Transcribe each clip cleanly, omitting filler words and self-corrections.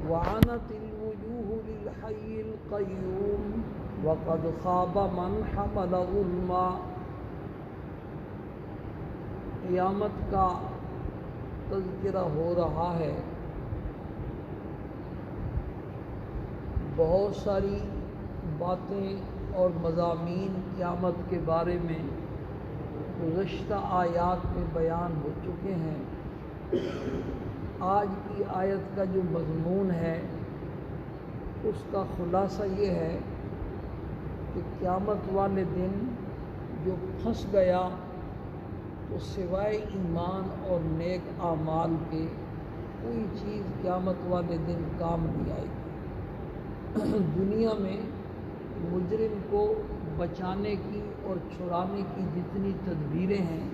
وعنت الوجوہ للحی القیوم وقد خاب من حمل ظلما۔ قیامت کا تذکرہ ہو رہا ہے۔ بہت ساری باتیں اور مضامین قیامت کے بارے میں گزشتہ آیات میں بیان ہو چکے ہیں۔ آج کی آیت کا جو مضمون ہے اس کا خلاصہ یہ ہے کہ قیامت والے دن جو پھنس گیا تو سوائے ایمان اور نیک اعمال کے کوئی چیز قیامت والے دن کام نہیں آئے گی۔ دنیا میں مجرم کو بچانے کی اور چھڑانے کی جتنی تدبیریں ہیں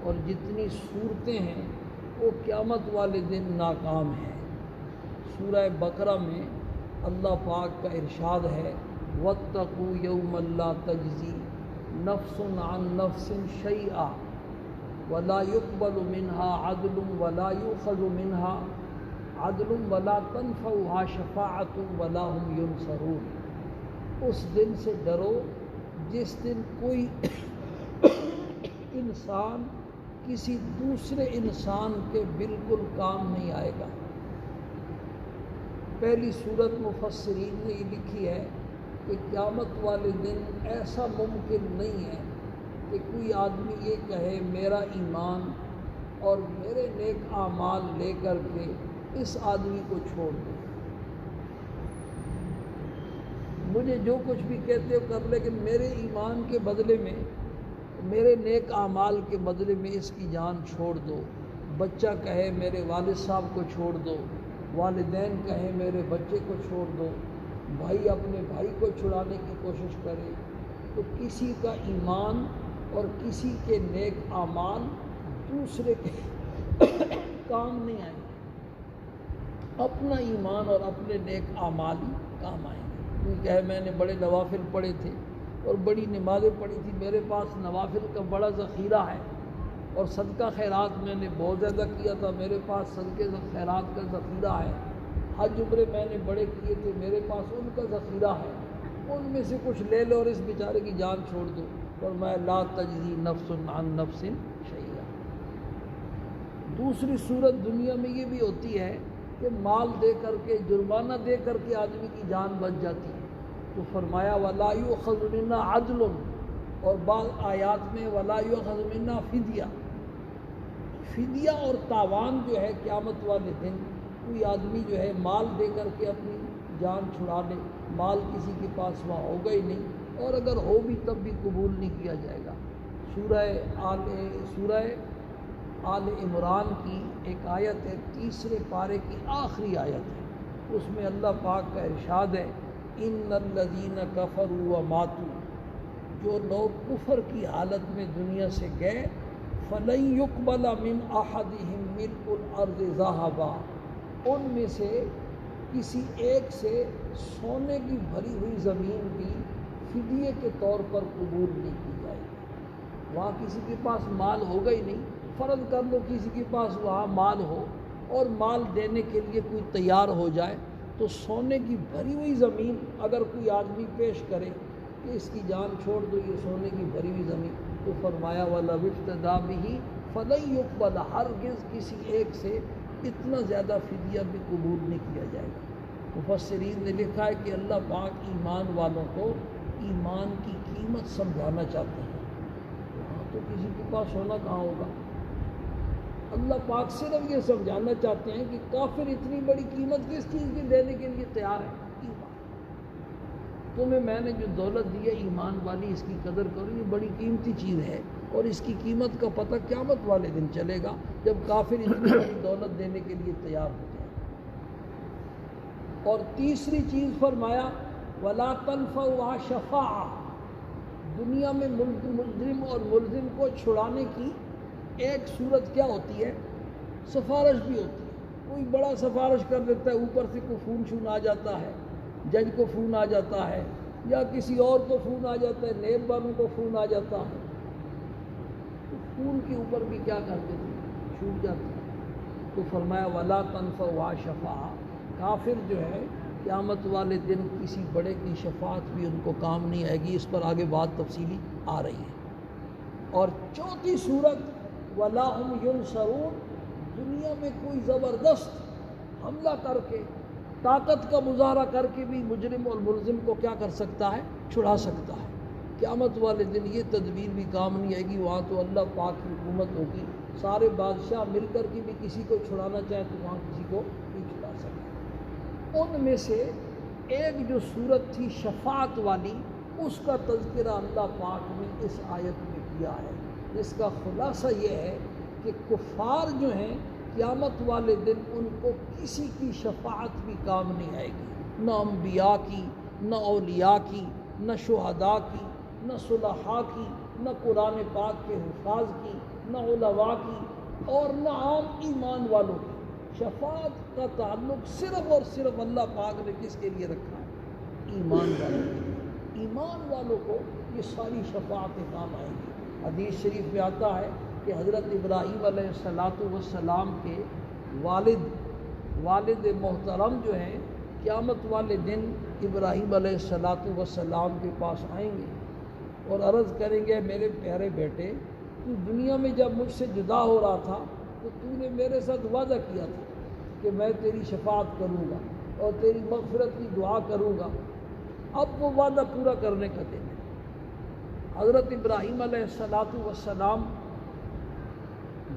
اور جتنی صورتیں ہیں وہ قیامت والے دن ناکام ہیں۔ سورہ بقرہ میں اللہ پاک کا ارشاد ہے وَاتَّقُوا يَوْمًا لَا تَجْزِي نَفْسٌ عَن نَفْسٍ شَيْئًا وَلَا يُقْبَلُ مِنْهَا عَدْلٌ وَلَا يُؤْخَذُ مِنْهَا عَدْلٌ وَلَا تَنْفَعُهَا شَفَاعَةٌ وَلَا هُمْ يُنصَرُونَ۔ اس دن سے ڈرو جس دن کوئی انسان کسی دوسرے انسان کے بالکل کام نہیں آئے گا۔ پہلی صورت مفسرین نے یہ لکھی ہے کہ قیامت والے دن ایسا ممکن نہیں ہے کہ کوئی آدمی یہ کہے میرا ایمان اور میرے نیک اعمال لے کر کے اس آدمی کو چھوڑ دو، مجھے جو کچھ بھی کہتے ہو کر لے، لیکن میرے ایمان کے بدلے میں، میرے نیک اعمال کے بدلے میں اس کی جان چھوڑ دو۔ بچہ کہے میرے والد صاحب کو چھوڑ دو، والدین کہیں میرے بچے کو چھوڑ دو، بھائی اپنے بھائی کو چھڑانے کی کوشش کرے، تو کسی کا ایمان اور کسی کے نیک اعمال دوسرے کے کام نہیں آئیں گے، اپنا ایمان اور اپنے نیک اعمال ہی کام آئیں گے۔ کوئی کہے میں نے بڑے نوافل پڑھے تھے اور بڑی نمازیں پڑھی تھی، میرے پاس نوافل کا بڑا ذخیرہ ہے اور صدقہ خیرات میں نے بہت زیادہ کیا تھا، میرے پاس صدقے خیرات کا ذخیرہ ہے، حج عمرے میں نے بڑے کیے تھے، میرے پاس ان کا ذخیرہ ہے، ان میں سے کچھ لے لو اور اس بیچارے کی جان چھوڑ دو۔ فرمایا لا تجزی نفس عن نفس شیئا۔ دوسری صورت دنیا میں یہ بھی ہوتی ہے کہ مال دے کر کے، جرمانہ دے کر کے آدمی کی جان بچ جاتی ہے، تو فرمایا وَلَا يُؤْخَذُ مِنَّا عَدْلٌ، اور بعض آیات میں وَلَا يُؤْخَذُ مِنَّا فِدْیَہ۔ فدیہ اور تاوان جو ہے قیامت والے دن، کوئی آدمی جو ہے مال دے کر کے اپنی جان چھڑا لے، مال کسی کے پاس وہاں ہوگا ہی نہیں، اور اگر ہو بھی تب بھی قبول نہیں کیا جائے گا۔ سورہ آل عمران کی ایک آیت ہے، تیسرے پارے کی آخری آیت ہے، اس میں اللہ پاک کا ارشاد ہے ان الذین کفروا وماتوا، جو لوگ کفر کی حالت میں دنیا سے گئے، فلن یقبل من احدہم ملء الارض ذہبا، ان میں سے کسی ایک سے سونے کی بھری ہوئی زمین بھی فدیے کے طور پر قبول نہیں کی جائے گی۔ وہاں کسی کے پاس مال ہوگا ہی نہیں، فرض کر لو کسی کے پاس وہاں مال ہو اور مال دینے کے لیے کوئی تیار ہو جائے، تو سونے کی بھری ہوئی زمین اگر کوئی آدمی پیش کرے کہ اس کی جان چھوڑ دو، یہ سونے کی بھری ہوئی زمین، تو فرمایا وَلَوِ افْتَدَىٰ بِهِ فَلَن يُقْبَلَ، ہرگز کسی ایک سے اتنا زیادہ فدیہ بھی قبول نہیں کیا جائے گا۔ مفسرین نے لکھا ہے کہ اللہ پاک ایمان والوں کو ایمان کی قیمت سمجھانا چاہتے ہیں۔ وہاں تو کسی کے پاس سونا کہاں ہوگا، اللہ پاک صرف یہ سمجھانا چاہتے ہیں کہ کافر اتنی بڑی قیمت کس چیز کی دینے کے لیے تیار ہے؟ ایمان۔ تمہیں میں نے جو دولت دی ہے ایمان والی، اس کی قدر کرو، یہ بڑی قیمتی چیز ہے، اور اس کی قیمت کا پتہ قیامت والے دن چلے گا جب کافر اتنی بڑی دولت دینے کے لیے تیار ہو جائے۔ اور تیسری چیز فرمایا وَلَا تَنْفَعُهَا شَفَاعَةٌ، دنیا میں مجرم اور ملزم کو چھڑانے کی ایک صورت کیا ہوتی ہے؟ سفارش بھی ہوتی ہے۔ کوئی بڑا سفارش کر دیتا ہے، اوپر سے کوئی فون شون آ جاتا ہے، جج کو فون آ جاتا ہے، یا کسی اور کو فون آ جاتا ہے، نیب والوں کو فون آ جاتا ہے، تو فون کے اوپر بھی کیا کر دیتے ہیں؟ چھوٹ جاتی ہے۔ تو فرمایا وَلَا تَنْفَعُهَا شَفَاعَةٌ، کافر جو ہے قیامت والے دن کسی بڑے کی شفاعت بھی ان کو کام نہیں آئے گی، اس پر آگے بات تفصیلی آ رہی ہے۔ اور چوتھی صورت وَلَا هُمْ يُنصَرُونَ، دنیا میں کوئی زبردست حملہ کر کے طاقت کا مظاہرہ کر کے بھی مجرم اور ملزم کو کیا کر سکتا ہے؟ چھڑا سکتا ہے۔ قیامت والے دن یہ تدبیر بھی کام نہیں آئے گی، وہاں تو اللہ پاک کی حکومت ہوگی، سارے بادشاہ مل کر کے بھی کسی کو چھڑانا چاہیں تو وہاں کسی کو نہیں چھڑا سکتے۔ ان میں سے ایک جو صورت تھی شفاعت والی، اس کا تذکرہ اللہ پاک نے اس آیت میں کیا ہے، جس کا خلاصہ یہ ہے کہ کفار جو ہیں قیامت والے دن ان کو کسی کی شفاعت بھی کام نہیں آئے گی، نہ انبیاء کی، نہ اولیاء کی، نہ شہداء کی، نہ صلحاء کی، نہ قرآن پاک کے حفاظ کی، نہ علماء کی، اور نہ عام ایمان والوں کی۔ شفاعت کا تعلق صرف اور صرف اللہ پاک نے کس کے لیے رکھا ہے؟ ایمان والوں کے لیے۔ ایمان والوں کو یہ ساری شفاعتیں کام آئیں گی۔ حدیث شریف میں آتا ہے کہ حضرت ابراہیم علیہ السلام کے والد محترم جو ہیں قیامت والے دن ابراہیم علیہ السلام کے پاس آئیں گے اور عرض کریں گے میرے پیارے بیٹے، تو دنیا میں جب مجھ سے جدا ہو رہا تھا تو نے میرے ساتھ وعدہ کیا تھا کہ میں تیری شفاعت کروں گا اور تیری مغفرت کی دعا کروں گا، اب وہ وعدہ پورا کرنے کا دن ہے۔ حضرت ابراہیم علیہ السلام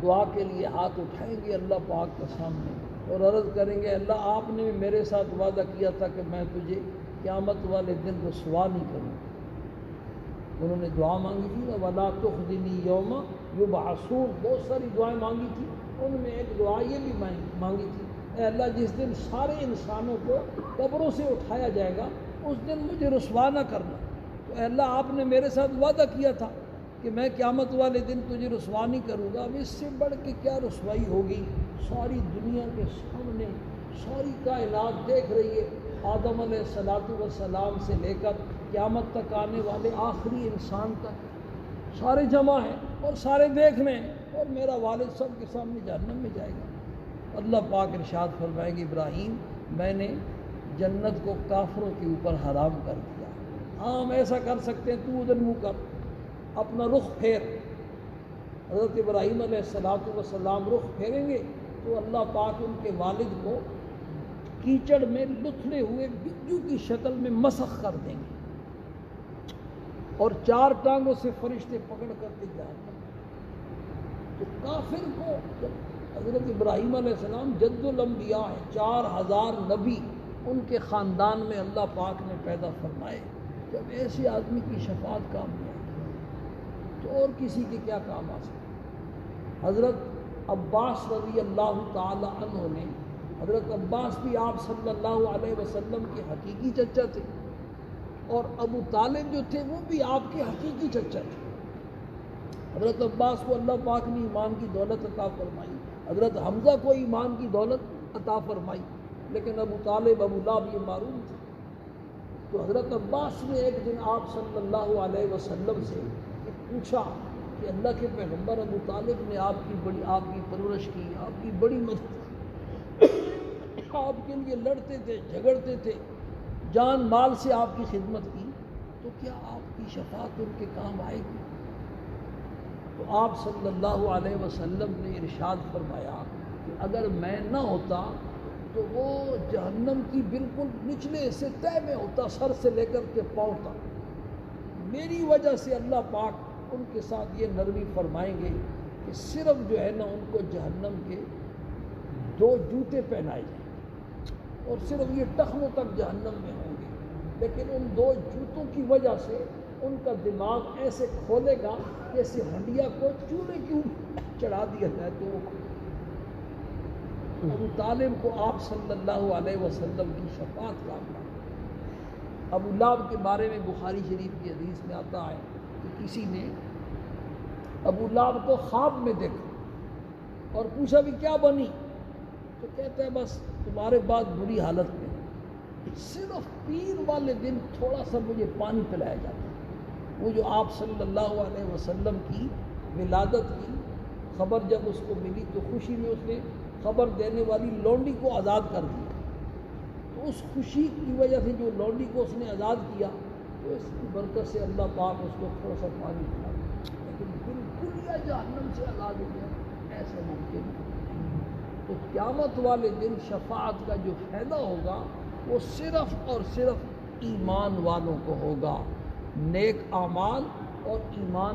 دعا کے لیے ہاتھ اٹھائیں گے اللہ پاک کے سامنے اور عرض کریں گے اللہ آپ نے میرے ساتھ وعدہ کیا تھا کہ میں تجھے قیامت والے دن رسوا نہیں کروں۔ انہوں نے دعا مانگی تھی نا وَلَا تُخْزِنِي يَوْمَ يُبْعَثُونَ، بہت ساری دعائیں مانگی تھی، ان میں ایک دعا یہ بھی مانگی تھی اے اللہ جس دن سارے انسانوں کو قبروں سے اٹھایا جائے گا اس دن مجھے رسوا نہ کرنا۔ تو اے اللہ آپ نے میرے ساتھ وعدہ کیا تھا کہ میں قیامت والے دن تجھے رسوا نہیں کروں گا، اب اس سے بڑھ کے کیا رسوائی ہوگی؟ ساری دنیا کے سامنے ساری کائنات دیکھ رہی ہے، آدم علیہ السلام سے لے کر قیامت تک آنے والے آخری انسان تک سارے جمع ہیں اور سارے دیکھ رہے ہیں، اور میرا والد سب کے سامنے جہنم میں جائے گا۔ اللہ پاک ارشاد فرمائیں گے ابراہیم میں نے جنت کو کافروں کے اوپر حرام کر دیا، ہم ایسا کر سکتے ہیں، تو ادھر منہ کر، اپنا رخ پھیر۔ حضرت ابراہیم علیہ السلام رخ پھیریں گے تو اللہ پاک ان کے والد کو کیچڑ میں لتھڑے ہوئے بجو کی شکل میں مسخ کر دیں گے اور 4 ٹانگوں سے فرشتے پکڑ کر کے جائیں گے۔ تو کافر کو حضرت ابراہیم علیہ السلام جد الانبیاء ہے، 4000 نبی ان کے خاندان میں اللہ پاک نے پیدا فرمائے، جب ایسے آدمی کی شفاعت کام نہیں آئی تو اور کسی کے کیا کام آ سکتا؟ حضرت عباس رضی اللہ تعالی عنہ نے، حضرت عباس بھی آپ صلی اللہ علیہ وسلم کے حقیقی چچا تھے، اور ابو طالب جو تھے وہ بھی آپ کے حقیقی چچا تھے۔ حضرت عباس کو اللہ پاک نے ایمان کی دولت عطا فرمائی، حضرت حمزہ کو ایمان کی دولت عطا فرمائی، لیکن ابو طالب ابو لہب یہ معروف تھے۔ تو حضرت عباس نے ایک دن آپ صلی اللہ علیہ وسلم سے پوچھا کہ اللہ کے پیغمبر ابو طالب نے آپ کی پرورش کی، آپ کی بڑی مدد، آپ کے لیے لڑتے تھے، جھگڑتے تھے، جان مال سے آپ کی خدمت کی، تو کیا آپ کی شفاعت ان کے کام آئے گی؟ تو آپ صلی اللہ علیہ وسلم نے ارشاد فرمایا کہ اگر میں نہ ہوتا تو وہ جہنم کی بالکل نچلے سے تہہ میں ہوتا، سر سے لے کر کے پاؤں تک۔ میری وجہ سے اللہ پاک ان کے ساتھ یہ نرمی فرمائیں گے کہ صرف جو ہے نا ان کو جہنم کے 2 جوتے پہنائے جائیں اور صرف یہ ٹخنوں تک جہنم میں ہوں گے، لیکن ان 2 جوتوں کی وجہ سے ان کا دماغ ایسے کھولے گا جیسے ہنڈیا کو چولہے کیوں چڑھا دیا جائے۔ تو ابو طالب کو آپ صلی اللہ علیہ وسلم کی شفاعت کا ابو لہب کے بارے میں بخاری شریف کی حدیث میں آتا ہے کہ کسی نے ابو لہب کو خواب میں دیکھا اور پوچھا بھی کیا بنی؟ تو کہتا ہے بس تمہارے بعد بری حالت میں، صرف پیر والے دن تھوڑا سا مجھے پانی پلایا جاتا ہے۔ وہ جو آپ صلی اللہ علیہ وسلم کی ولادت کی خبر جب اس کو ملی تو خوشی میں اس نے خبر دینے والی لونڈی کو آزاد کر دیا اس خوشی کی وجہ سے جو لونڈی کو اس نے آزاد کیا تو اس کی برکت سے اللہ پاک اس کو تھوڑا سا پانی پلا دیا، لیکن بالکل یا جہنم سے آزاد ہو گیا ایسا ممکن نہیں۔ تو قیامت والے دن شفاعت کا جو فائدہ ہوگا وہ صرف اور صرف ایمان والوں کو ہوگا۔ نیک اعمال اور ایمان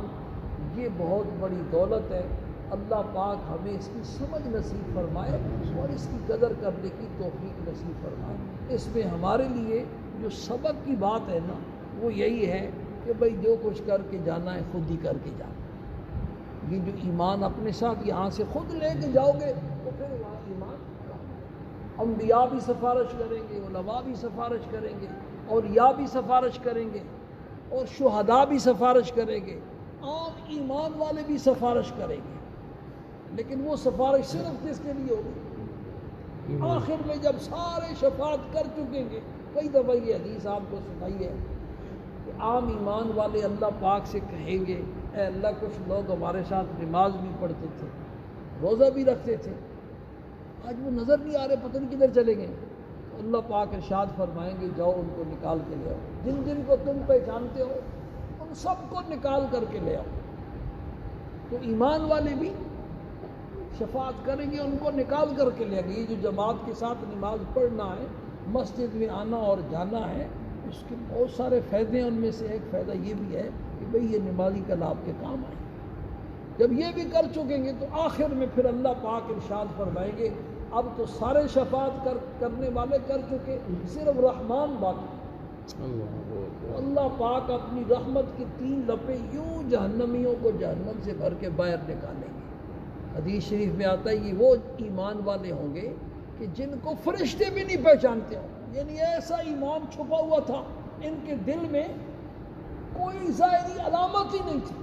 یہ بہت بڑی دولت ہے، اللہ پاک ہمیں اس کی سمجھ نصیب فرمائے اور اس کی قدر کرنے کی توفیق نصیب فرمائے۔ اس میں ہمارے لیے جو سبق کی بات ہے نا وہ یہی ہے کہ بھئی جو کچھ کر کے جانا ہے خود ہی کر کے جانا۔ یہ جو ایمان اپنے ساتھ یہاں سے خود لے کے جاؤ گے تو پھر وہاں ایمان انبیاء بھی سفارش کریں گے، علماء بھی سفارش کریں گے، اولیاء بھی سفارش کریں گے اور شہداء بھی سفارش کریں گے، عام ایمان والے بھی سفارش کریں گے، لیکن وہ سفارش صرف کس کے لیے ہوگی؟ آخر میں جب سارے شفاعت کر چکیں گے۔ کئی دفعہ یہ حدیث آپ کو سنائی ہے کہ عام ایمان والے اللہ پاک سے کہیں گے اے اللہ کچھ لوگ ہمارے ساتھ نماز بھی پڑھتے تھے، روزہ بھی رکھتے تھے، آج وہ نظر نہیں آ رہے، پتہ نہیں کدھر چلے گئے۔ اللہ پاک ارشاد فرمائیں گے جاؤ ان کو نکال کے لے آؤ، جن جن کو تم پہچانتے ہو ان سب کو نکال کر کے لے آؤ۔ تو ایمان والے بھی شفاعت کریں گے، ان کو نکال کر کے لے آئیں گے۔ یہ جو جماعت کے ساتھ نماز پڑھنا ہے، مسجد میں آنا اور جانا ہے، اس کے بہت سارے فائدے ہیں، ان میں سے ایک فائدہ یہ بھی ہے کہ بھئی یہ نمازی کل آپ کے کام آئے۔ جب یہ بھی کر چکیں گے تو آخر میں پھر اللہ پاک ارشاد فرمائیں گے اب تو سارے شفاعت کرنے والے کر چکے، صرف رحمان باقی۔ اللہ پاک اپنی رحمت کی 3 لپیں یوں جہنمیوں کو جہنم سے بھر کے باہر نکالیں گے۔ حدیث شریف میں آتا ہے یہ وہ ایمان والے ہوں گے کہ جن کو فرشتے بھی نہیں پہچانتے ہوں، یعنی ایسا ایمان چھپا ہوا تھا ان کے دل میں، کوئی ظاہری علامت ہی نہیں تھی،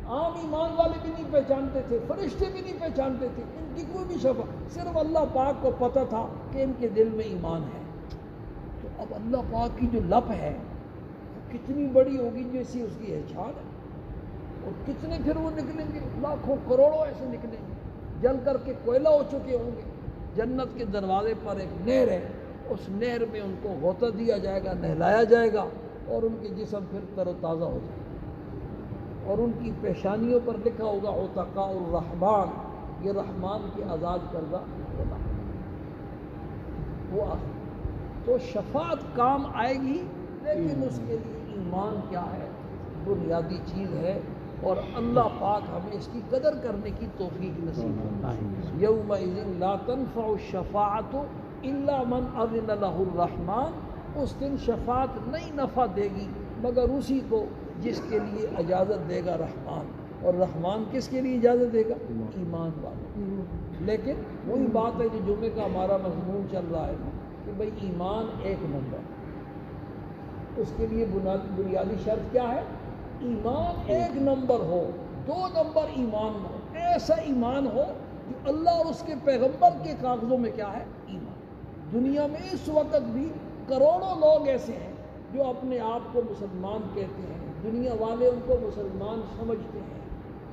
عام ایمان والے بھی نہیں پہچانتے تھے، فرشتے بھی نہیں پہچانتے تھے، ان کی کوئی بھی شفا، صرف اللہ پاک کو پتہ تھا کہ ان کے دل میں ایمان ہے۔ تو اب اللہ پاک کی جو لپ ہے کتنی بڑی ہوگی جیسی اس کی احسان ہے، اور کتنے پھر وہ نکلیں گے، لاکھوں کروڑوں ایسے نکلیں گے، جل کر کے کوئلہ ہو چکے ہوں گے۔ جنت کے دروازے پر ایک نہر ہے، اس نہر میں ان کو غوطہ دیا جائے گا، نہلایا جائے گا، اور ان کے جسم پھر تر و تازہ ہو جائے گا، اور ان کی پیشانیوں پر لکھا ہوگا عتقاء الرحمن، یہ رحمان کے آزاد کردہ ہوگا وہ آخر۔ تو شفاعت کام آئے گی، لیکن اس کے لیے ایمان کیا ہے، بنیادی چیز ہے، اور اللہ پاک ہمیں اس کی قدر کرنے کی توفیق نصیب فرمائے۔ یومئذ لا تنفع الشفاعۃ الا من اذن له الرحمن، اس دن شفاعت نہیں نفع دے گی مگر اسی کو جس کے لیے اجازت دے گا رحمان، اور رحمان کس کے لیے اجازت دے گا؟ ایمان والوں۔ لیکن وہی بات ہے جو جمعے کا ہمارا مضمون چل رہا ہے کہ بھئی ایمان ایک نمبر، اس کے لیے بنیادی شرط کیا ہے؟ ایمان ایک نمبر ہو، 2 نمبر ایمان ہو، ایسا ایمان ہو کہ اللہ اور اس کے پیغمبر کے کاغذوں میں کیا ہے؟ ایمان۔ دنیا میں اس وقت بھی کروڑوں لوگ ایسے ہیں جو اپنے آپ کو مسلمان کہتے ہیں، دنیا والے ان کو مسلمان سمجھتے ہیں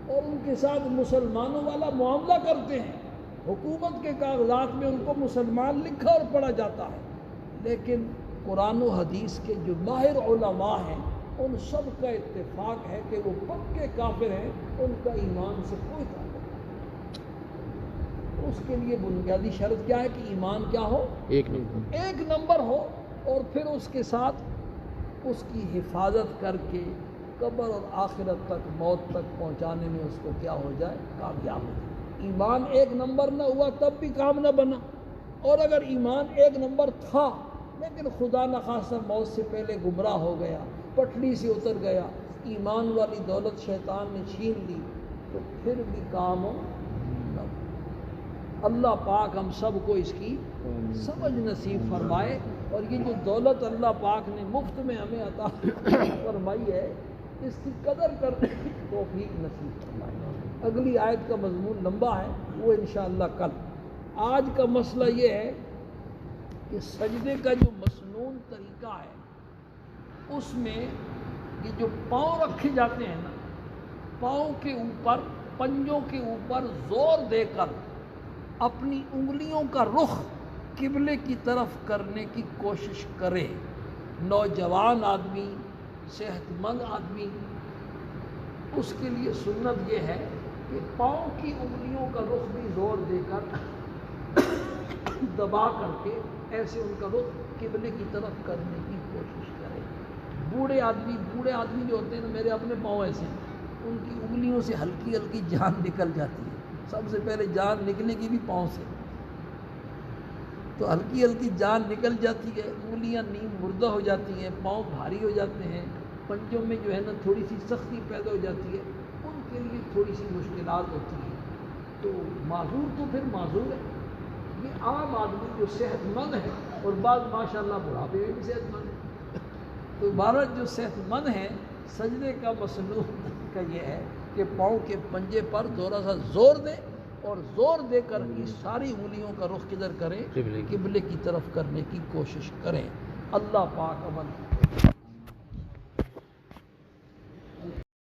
اور ان کے ساتھ مسلمانوں والا معاملہ کرتے ہیں، حکومت کے کاغذات میں ان کو مسلمان لکھا اور پڑھا جاتا ہے، لیکن قرآن و حدیث کے جو ماہر علماء ہیں ان سب کا اتفاق ہے کہ وہ پکے کافر ہیں، ان کا ایمان سے کوئی تعلق نہیں۔ اس کے لیے بنیادی شرط کیا ہے کہ ایمان کیا ہو؟ ایک نمبر ہو، اور پھر اس کے ساتھ اس کی حفاظت کر کے قبر اور آخرت تک، موت تک پہنچانے میں اس کو کیا ہو جائے؟ کامیاب ہو جائے۔ ایمان ایک نمبر نہ ہوا تب بھی کام نہ بنا، اور اگر ایمان ایک نمبر تھا لیکن خدا نخواستہ موت سے پہلے گمراہ ہو گیا، پٹڑی سے اتر گیا، ایمان والی دولت شیطان نے چھین لی، تو پھر بھی کام نہ۔ اللہ پاک ہم سب کو اس کی سمجھ نصیب فرمائے، اور یہ جو دولت اللہ پاک نے مفت میں ہمیں عطا فرمائی ہے اس کی قدر کرنے کی توفیق نصیب فرمائے۔ اگلی آیت کا مضمون لمبا ہے، وہ انشاءاللہ کل۔ آج کا مسئلہ یہ ہے کہ سجدے کا جو مسنون طریقہ ہے اس میں یہ جو پاؤں رکھے جاتے ہیں نا، پاؤں کے اوپر، پنجوں کے اوپر زور دے کر اپنی انگلیوں کا رخ قبلے کی طرف کرنے کی کوشش کرے. نوجوان آدمی، صحت مند آدمی، اس کے لیے سنت یہ ہے کہ پاؤں کی انگلیوں کا رخ بھی زور دے کر دبا کر کے ایسے ان کا رخ قبلے کی طرف کرنے کی کوشش کرے. بوڑھے آدمی جو ہوتے ہیں نا، میرے اپنے پاؤں ایسے ہیں، ان کی انگلیوں سے ہلکی ہلکی جان نکل جاتی ہے. سب سے پہلے جان نکلے گی بھی پاؤں سے، تو ہلکی ہلکی جان نکل جاتی ہے، انگلیاں نیم مردہ ہو جاتی ہیں، پاؤں بھاری ہو جاتے ہیں، پنجوں میں جو ہے نا تھوڑی سی سختی پیدا ہو جاتی ہے. ان کے لیے تھوڑی سی مشکلات ہوتی ہیں. تو معذور تو پھر معذور ہے. یہ عام آدمی جو صحت مند ہے، اور بعض ماشاءاللہ بڑھاپے میں بھی صحت مند ہے، تو بھارت جو صحت مند ہیں، سجدے کا مصنوع کا یہ ہے کہ پاؤں کے پنجے پر تھوڑا سا زور دیں، اور زور دے کر کی ساری انگلیوں کا رخ کدھر کریں؟ قبلے کی طرف کرنے کی کوشش کریں. اللہ پاک عمل